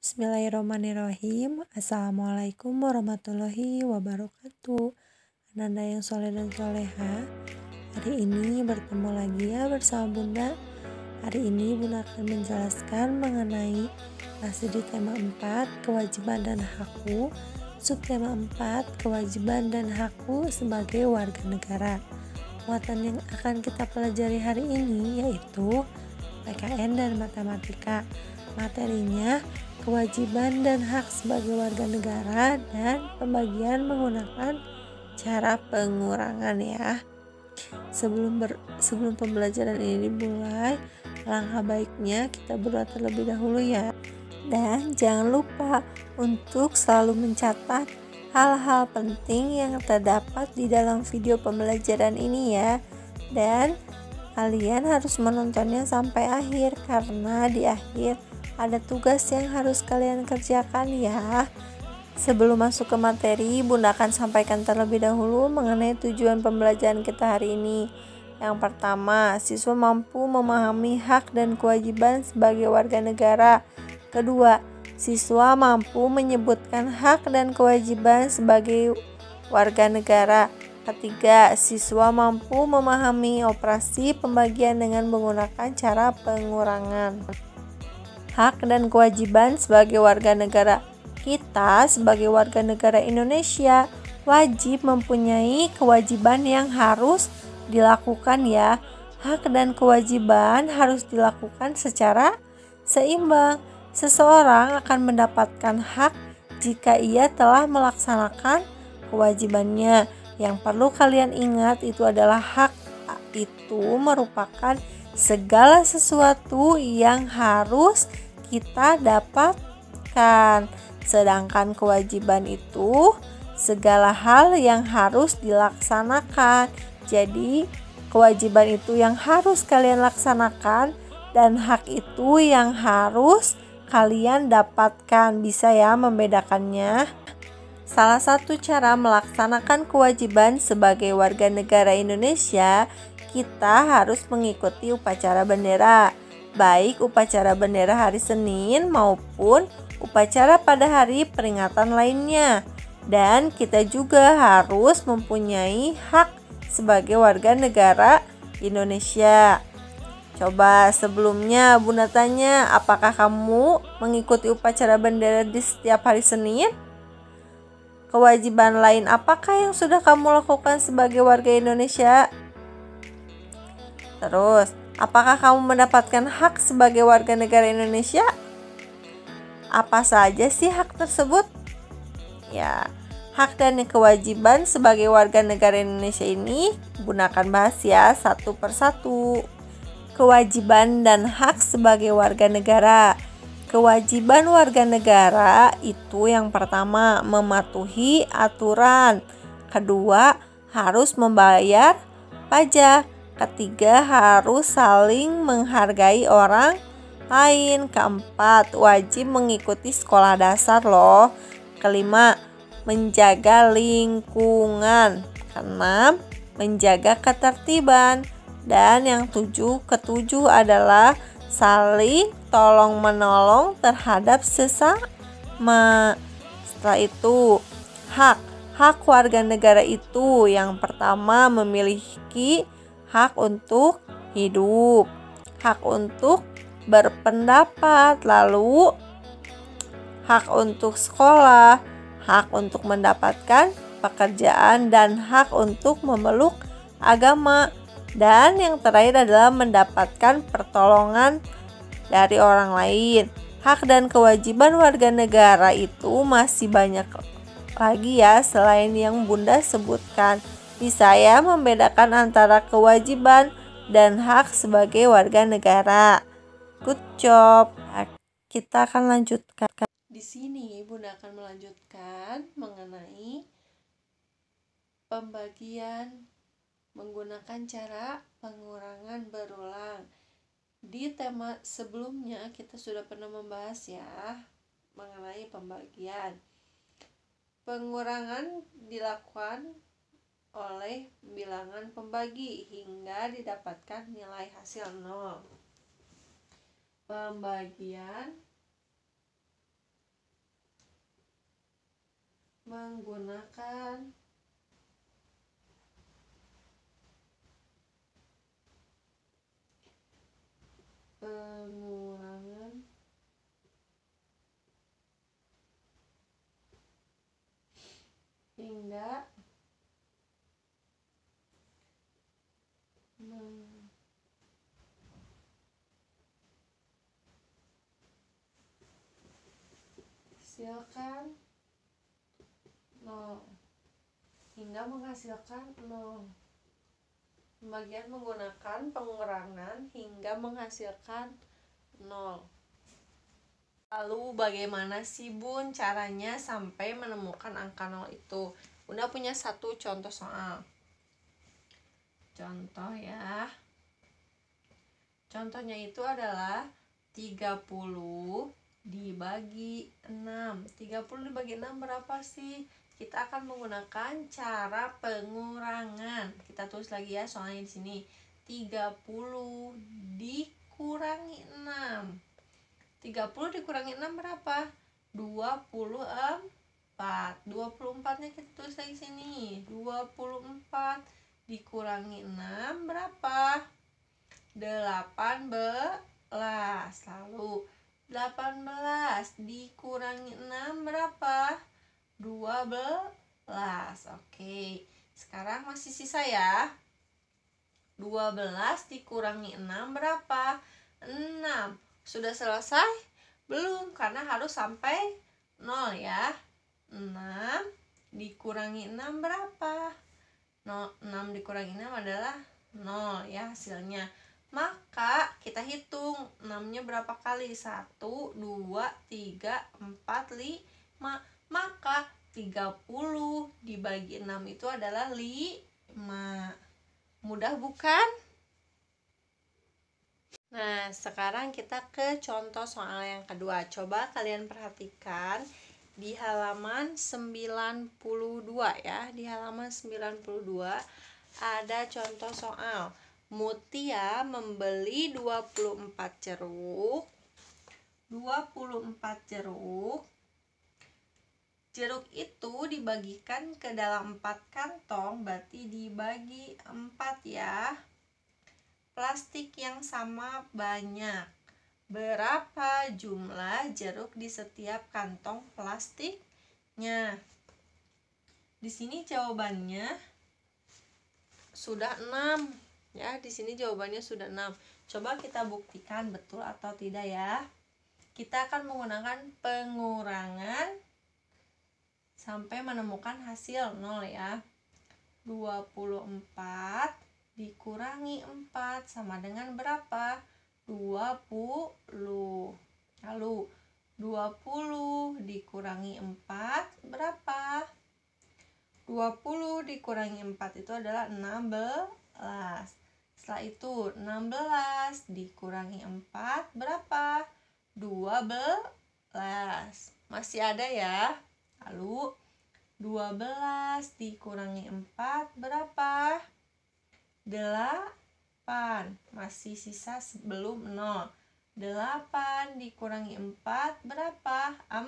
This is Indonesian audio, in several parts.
Bismillahirrahmanirrahim. Assalamualaikum warahmatullahi wabarakatuh. Ananda yang soleh dan soleha, hari ini bertemu lagi ya bersama Bunda. Hari ini Bunda akan menjelaskan mengenai masih di tema 4, kewajiban dan hakku, subtema 4, kewajiban dan hakku sebagai warga negara. Muatan yang akan kita pelajari hari ini yaitu PKN dan matematika. Materinya kewajiban dan hak sebagai warga negara dan pembagian menggunakan cara pengurangan ya. Sebelum pembelajaran ini dimulai, langkah baiknya kita berdoa terlebih dahulu ya. Dan jangan lupa untuk selalu mencatat hal-hal penting yang terdapat di dalam video pembelajaran ini ya. Dan kalian harus menontonnya sampai akhir karena di akhir ada tugas yang harus kalian kerjakan ya. Sebelum masuk ke materi, Bunda akan sampaikan terlebih dahulu mengenai tujuan pembelajaran kita hari ini. Yang pertama, siswa mampu memahami hak dan kewajiban sebagai warga negara. Kedua, siswa mampu menyebutkan hak dan kewajiban sebagai warga negara. Ketiga, siswa mampu memahami operasi pembagian dengan menggunakan cara pengurangan. Hak dan kewajiban sebagai warga negara. Kita sebagai warga negara Indonesia wajib mempunyai kewajiban yang harus dilakukan ya. Hak dan kewajiban harus dilakukan secara seimbang. Seseorang akan mendapatkan hak jika ia telah melaksanakan kewajibannya. Yang perlu kalian ingat itu adalah hak itu merupakan segala sesuatu yang harus kita dapatkan. Sedangkan kewajiban itu segala hal yang harus dilaksanakan. Jadi kewajiban itu yang harus kalian laksanakan dan hak itu yang harus kalian dapatkan. Bisa ya membedakannya? Salah satu cara melaksanakan kewajiban sebagai warga negara Indonesia, kita harus mengikuti upacara bendera. Baik upacara bendera hari Senin maupun upacara pada hari peringatan lainnya. Dan kita juga harus mempunyai hak sebagai warga negara Indonesia. Coba sebelumnya Bunda tanya, apakah kamu mengikuti upacara bendera di setiap hari Senin? Kewajiban lain apakah yang sudah kamu lakukan sebagai warga Indonesia? Terus, apakah kamu mendapatkan hak sebagai warga negara Indonesia? Apa saja sih hak tersebut? Ya, hak dan kewajiban sebagai warga negara Indonesia ini Bunda akan bahas ya satu persatu. Kewajiban dan hak sebagai warga negara. Kewajiban warga negara itu yang pertama mematuhi aturan. Kedua, harus membayar pajak. Ketiga, harus saling menghargai orang lain. Keempat, wajib mengikuti sekolah dasar loh. Kelima, menjaga lingkungan. Keenam, menjaga ketertiban. Dan yang ketujuh adalah saling tolong menolong terhadap sesama. Setelah itu, hak warga negara itu yang pertama memiliki hak untuk hidup, hak untuk berpendapat, lalu hak untuk sekolah, hak untuk mendapatkan pekerjaan, dan hak untuk memeluk agama. Dan yang terakhir adalah mendapatkan pertolongan dari orang lain. Hak dan kewajiban warga negara itu masih banyak lagi ya selain yang Bunda sebutkan. Bisa ya membedakan antara kewajiban dan hak sebagai warga negara. Good job. Kita akan lanjutkan. Di sini Bunda akan melanjutkan mengenai pembagian menggunakan cara pengurangan berulang. Di tema sebelumnya kita sudah pernah membahas ya mengenai pembagian. Pengurangan dilakukan oleh bilangan pembagi hingga didapatkan nilai hasil 0. Pembagian menggunakan pengurangan hingga menghasilkan 0. Pembagian menggunakan pengurangan hingga menghasilkan 0. Lalu bagaimana sih Bun caranya sampai menemukan angka 0 itu? Bunda punya satu contoh soal. Contoh ya. Contohnya itu adalah 30 dibagi 6. 30 dibagi 6 berapa sih? Kita akan menggunakan cara pengurangan. Kita tulis lagi ya soalnya di sini. 30 dikurangi 6. 30 dikurangi 6 berapa? 24. 24-nya kita tulis lagi sini. 24 dikurangi 6 berapa? 18. Lalu 18 dikurangi 6 berapa? 12. Oke. Sekarang masih sisa ya. 12 dikurangi 6 berapa? 6. Sudah selesai? Belum, karena harus sampai 0 ya. 6 dikurangi 6 berapa? 6 dikurangi 6 adalah 0 ya hasilnya. Maka kita hitung 6-nya berapa kali? 1, 2, 3, 4, 5. Maka 30 dibagi 6 itu adalah 5. Mudah bukan? Nah, sekarang kita ke contoh soal yang kedua. Coba kalian perhatikan di halaman 92 ya. Di halaman 92 ada contoh soal. Mutia membeli 24 jeruk. 24 jeruk. Jeruk itu dibagikan ke dalam 4 kantong, berarti dibagi 4 ya. Plastik yang sama banyak. Berapa jumlah jeruk di setiap kantong plastiknya? Di sini jawabannya sudah 6 ya. Di sini jawabannya sudah 6. Coba kita buktikan betul atau tidak ya. Kita akan menggunakan pengurangan sampai menemukan hasil 0 ya. 24 dikurangi 4 sama dengan berapa? 20. Lalu 20 dikurangi 4 berapa? 20 dikurangi 4 itu adalah 16. Setelah itu 16 dikurangi 4 berapa? 12. Masih ada ya. Lalu 12 dikurangi 4 berapa? 8. Masih sisa sebelum 0. 8 dikurangi 4 berapa? 4.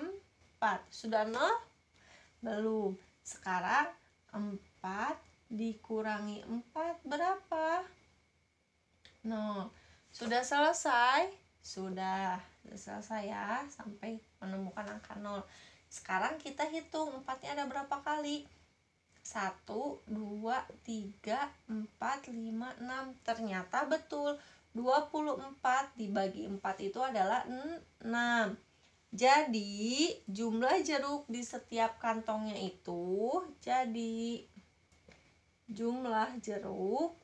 Sudah 0? Belum. Sekarang 4 dikurangi 4 berapa? 0. Sudah selesai? Sudah selesai ya, sampai menemukan angka 0. Sekarang kita hitung 4-nya ada berapa kali? 1, 2, 3, 4, 5, 6. Ternyata betul 24 dibagi 4 itu adalah 6. Jadi jumlah jeruk di setiap kantongnya itu, jadi jumlah jeruk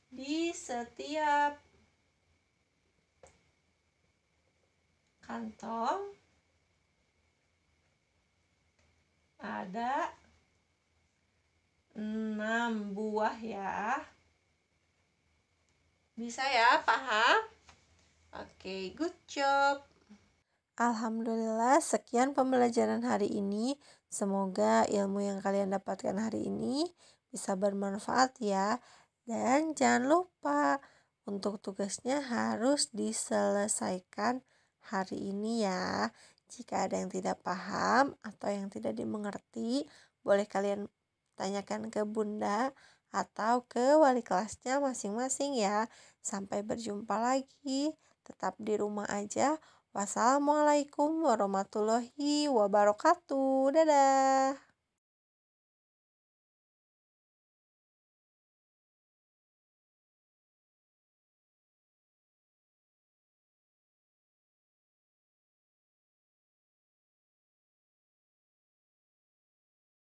di setiap kantong ada 6 buah ya. Bisa ya, paham? Oke, good job. Alhamdulillah, sekian pembelajaran hari ini. Semoga ilmu yang kalian dapatkan hari ini bisa bermanfaat ya. Dan jangan lupa untuk tugasnya harus diselesaikan hari ini ya. Jika ada yang tidak paham atau yang tidak dimengerti, boleh kalian tanyakan ke Bunda atau ke wali kelasnya masing-masing ya. Sampai berjumpa lagi. Tetap di rumah aja. Wassalamualaikum warahmatullahi wabarakatuh. Dadah.